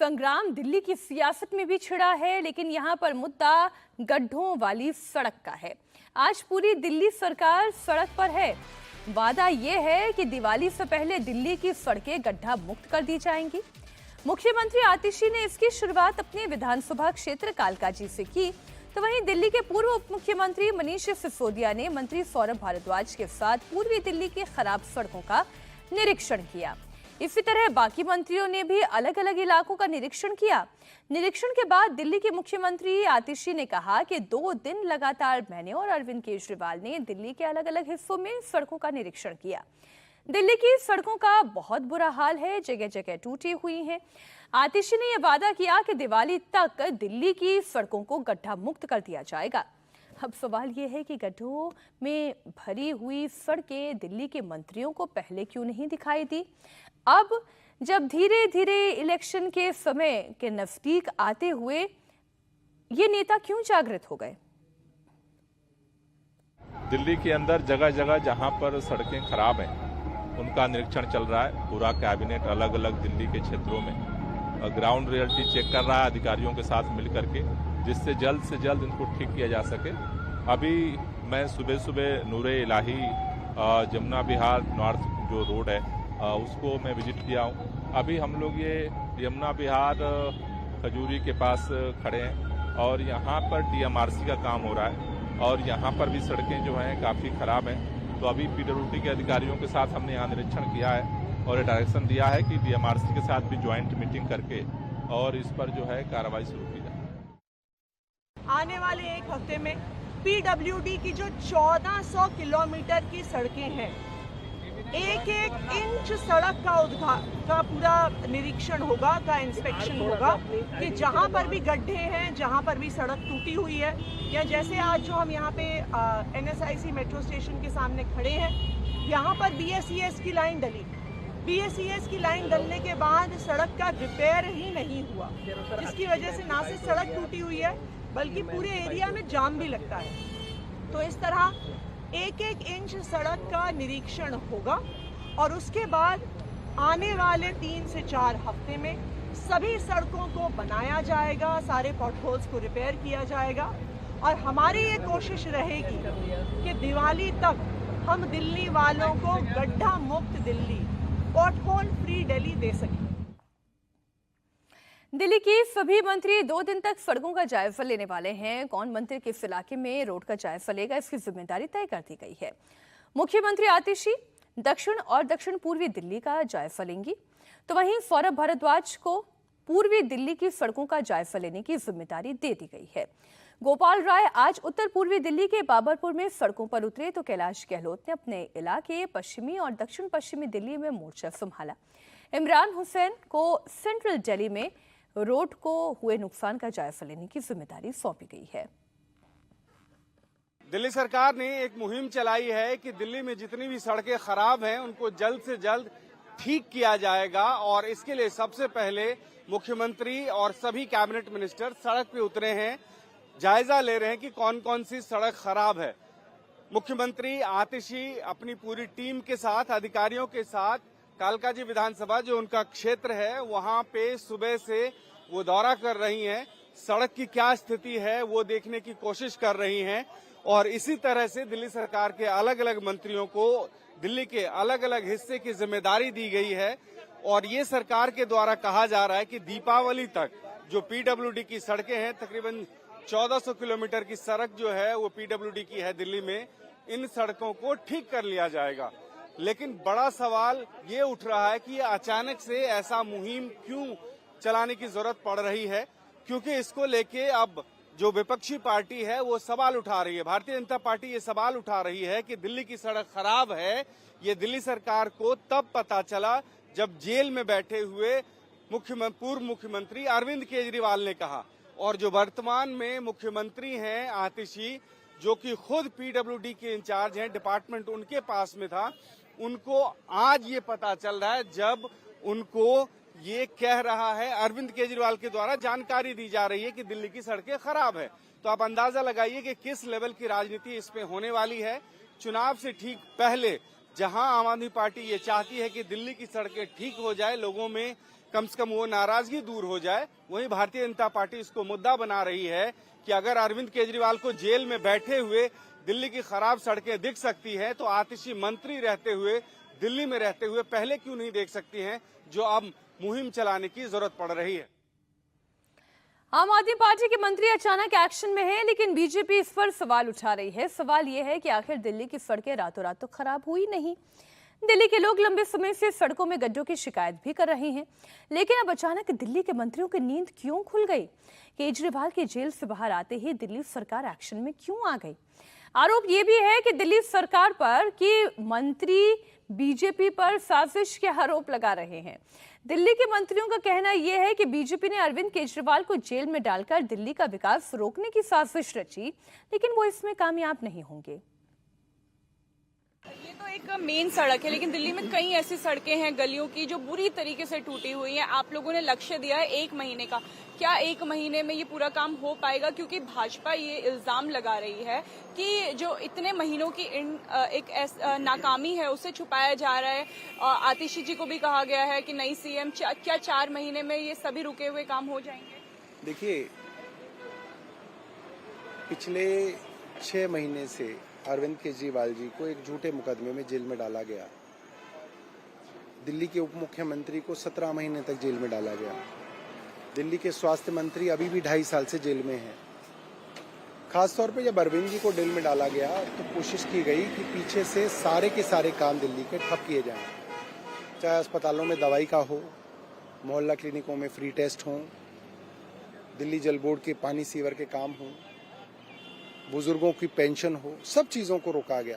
संग्राम दिल्ली की सियासत में भी छिड़ा है, लेकिन यहाँ पर मुद्दा गड्ढों वाली सड़क का है। आज पूरी दिल्ली सरकार सड़क पर है। वादा यह है कि दिवाली से पहले दिल्ली की सड़कें गड्ढा मुक्त कर दी जाएंगी। मुख्यमंत्री आतिशी ने इसकी शुरुआत अपने विधानसभा क्षेत्र कालकाजी से की, तो वहीं दिल्ली के पूर्व उप मुख्यमंत्री मनीष सिसोदिया ने मंत्री सौरभ भारद्वाज के साथ पूर्वी दिल्ली की खराब सड़कों का निरीक्षण किया। इसी तरह बाकी मंत्रियों ने भी अलग अलग इलाकों का निरीक्षण किया। निरीक्षण के बाद दिल्ली के मुख्यमंत्री आतिशी ने कहा कि 2 दिन लगातार मैंने और अरविंद केजरीवाल ने दिल्ली के अलग अलग हिस्सों में सड़कों का निरीक्षण किया। दिल्ली की सड़कों का बहुत बुरा हाल है, जगह जगह टूटी हुई हैं। आतिशी ने यह वादा किया कि दिवाली तक दिल्ली की सड़कों को गड्ढा मुक्त कर दिया जाएगा। अब सवाल यह है कि गड्ढों में भरी हुई सड़कें दिल्ली के मंत्रियों को पहले क्यों नहीं दिखाई दी? अब जब धीरे धीरे इलेक्शन के समय के नजदीक आते हुए ये नेता क्यों जागृत हो गए? दिल्ली के अंदर जगह जगह जहां पर सड़कें खराब हैं उनका निरीक्षण चल रहा है। पूरा कैबिनेट अलग अलग दिल्ली के क्षेत्रों में ग्राउंड रियलिटी चेक कर रहा है अधिकारियों के साथ मिल करके, जिससे जल्द से जल्द इनको ठीक किया जा सके। अभी मैं सुबह सुबह नूरे इलाही जमुना विहार नॉर्थ जो रोड है उसको मैं विजिट किया हूँ। अभी हम लोग ये यमुना विहार खजूरी के पास खड़े हैं और यहाँ पर DMRC का काम हो रहा है और यहाँ पर भी सड़कें जो हैं काफ़ी ख़राब हैं। तो अभी PWD के अधिकारियों के साथ हमने यहाँ निरीक्षण किया है और ये डायरेक्शन दिया है कि DMRC के साथ भी ज्वाइंट मीटिंग करके और इस पर जो है कार्रवाई शुरू की जाए। आने वाले एक हफ्ते में PWD की जो 1400 किलोमीटर की सड़कें हैं, एक एक इंच सड़क का पूरा निरीक्षण होगा, का इंस्पेक्शन होगा कि जहां पर भी गड्ढे हैं, जहां पर भी सड़क टूटी हुई है, या जैसे आज जो हम यहाँ पे NSIC मेट्रो स्टेशन के सामने खड़े हैं, यहाँ पर BSES की लाइन डली। BSES की लाइन डलने के बाद सड़क का रिपेयर ही नहीं हुआ, जिसकी वजह से ना सिर्फ सड़क टूटी हुई है बल्कि पूरे एरिया में जाम भी लगता है। तो इस तरह एक एक इंच सड़क का निरीक्षण होगा और उसके बाद आने वाले 3 से 4 हफ्ते में सभी सड़कों को बनाया जाएगा, सारे पॉटहोल्स को रिपेयर किया जाएगा और हमारी ये कोशिश रहेगी कि दिवाली तक हम दिल्ली वालों को गड्ढा मुक्त दिल्ली, पॉटहोल फ्री दिल्ली दे सकें। दिल्ली के सभी मंत्री 2 दिन तक सड़कों का जायजा लेने वाले हैं। कौन मंत्री किस इलाके में रोड का जायजा लेगा, इसकी जिम्मेदारी तय कर दी गई है। मुख्यमंत्री आतिशी दक्षिण और दक्षिण पूर्वी दिल्ली का जायजा लेंगी, तो वहीं सौरभ भारद्वाज को पूर्वी दिल्ली की सड़कों का जायजा लेने की जिम्मेदारी दे दी गई है। गोपाल राय आज उत्तर पूर्वी दिल्ली के बाबरपुर में सड़कों पर उतरे, तो कैलाश गहलोत ने अपने इलाके पश्चिमी और दक्षिण पश्चिमी दिल्ली में मोर्चा संभाला। इमरान हुसैन को सेंट्रल दिल्ली में रोड को हुए नुकसान का जायजा लेने की जिम्मेदारी सौंपी गई है। दिल्ली सरकार ने एक मुहिम चलाई है कि दिल्ली में जितनी भी सड़कें खराब हैं उनको जल्द से जल्द ठीक किया जाएगा और इसके लिए सबसे पहले मुख्यमंत्री और सभी कैबिनेट मिनिस्टर सड़क पे उतरे हैं, जायजा ले रहे हैं कि कौन कौन सी सड़क खराब है। मुख्यमंत्री आतिशी अपनी पूरी टीम के साथ, अधिकारियों के साथ कालकाजी विधानसभा जो उनका क्षेत्र है वहां पे सुबह से वो दौरा कर रही हैं, सड़क की क्या स्थिति है वो देखने की कोशिश कर रही हैं और इसी तरह से दिल्ली सरकार के अलग अलग मंत्रियों को दिल्ली के अलग अलग हिस्से की जिम्मेदारी दी गई है और ये सरकार के द्वारा कहा जा रहा है कि दीपावली तक जो PWD की सड़कें हैं, तकरीबन 1400 किलोमीटर की सड़क जो है वो PWD की है दिल्ली में, इन सड़कों को ठीक कर लिया जाएगा। लेकिन बड़ा सवाल ये उठ रहा है कि अचानक से ऐसा मुहिम क्यों चलाने की जरूरत पड़ रही है, क्योंकि इसको लेके अब जो विपक्षी पार्टी है वो सवाल उठा रही है। भारतीय जनता पार्टी ये सवाल उठा रही है कि दिल्ली की सड़क खराब है। ये दिल्ली सरकार को तब पता चला जब जेल में बैठे हुए पूर्व मुख्यमंत्री अरविंद केजरीवाल ने कहा और जो वर्तमान में मुख्यमंत्री हैं आतिशी, जो कि खुद PWD के इंचार्ज हैं, डिपार्टमेंट उनके पास में था, उनको आज ये पता चल रहा है जब उनको ये कह रहा है, अरविंद केजरीवाल के द्वारा जानकारी दी जा रही है कि दिल्ली की सड़कें खराब है। तो आप अंदाजा लगाइए कि किस लेवल की राजनीति इसमें होने वाली है। चुनाव से ठीक पहले जहां आम आदमी पार्टी ये चाहती है कि दिल्ली की सड़कें ठीक हो जाए, लोगों में कम से कम वो नाराजगी दूर हो जाए। वहीं भारतीय जनता पार्टी इसको मुद्दा बना रही है कि अगर अरविंद केजरीवाल को जेल में बैठे हुए दिल्ली की खराब सड़कें दिख सकती हैं, तो आतिशी मंत्री रहते हुए, दिल्ली में रहते हुए पहले क्यों नहीं देख सकती हैं, जो अब मुहिम चलाने की जरूरत पड़ रही है। आम आदमी पार्टी के मंत्री अचानक एक्शन में हैं, लेकिन बीजेपी इस पर सवाल उठा रही है। सवाल यह है कि आखिर दिल्ली की सड़कें रातों रात तो खराब हुई नहीं। दिल्ली के लोग लंबे समय से सड़कों में गड्ढों की शिकायत भी कर रहे हैं, लेकिन अब अचानक दिल्ली के मंत्रियों की नींद क्यों खुल गई? केजरीवाल के जेल से बाहर आते ही दिल्ली सरकार एक्शन में क्यों आ गई? आरोप ये भी है कि दिल्ली सरकार पर कि मंत्री बीजेपी पर साजिश के आरोप लगा रहे हैं। दिल्ली के मंत्रियों का कहना यह है कि बीजेपी ने अरविंद केजरीवाल को जेल में डालकर दिल्ली का विकास रोकने की साजिश रची, लेकिन वो इसमें कामयाब नहीं होंगे। ये तो एक मेन सड़क है, लेकिन दिल्ली में कई ऐसी सड़कें हैं गलियों की जो बुरी तरीके से टूटी हुई हैं। आप लोगों ने लक्ष्य दिया है 1 महीने का, क्या 1 महीने में ये पूरा काम हो पाएगा? क्योंकि भाजपा ये इल्जाम लगा रही है कि जो इतने महीनों की एक नाकामी है उसे छुपाया जा रहा है। आतिशी जी को भी कहा गया है कि नई सीएम, क्या 4 महीने में ये सभी रुके हुए काम हो जाएंगे? देखिए, पिछले 6 महीने से अरविंद केजरीवाल जी को एक झूठे मुकदमे में जेल में डाला गया। दिल्ली के उप मुख्यमंत्री को 17 महीने तक जेल में डाला गया। दिल्ली के स्वास्थ्य मंत्री अभी भी 2.5 साल से जेल में हैं। खासतौर पे जब अरविंद जी को जेल में डाला गया तो कोशिश की गई कि पीछे से सारे के सारे काम दिल्ली के ठप किए जाएं, चाहे अस्पतालों में दवाई का हो, मोहल्ला क्लिनिकों में फ्री टेस्ट हो, दिल्ली जल बोर्ड के पानी सीवर के काम हो, बुजुर्गों की पेंशन हो, सब चीजों को रोका गया।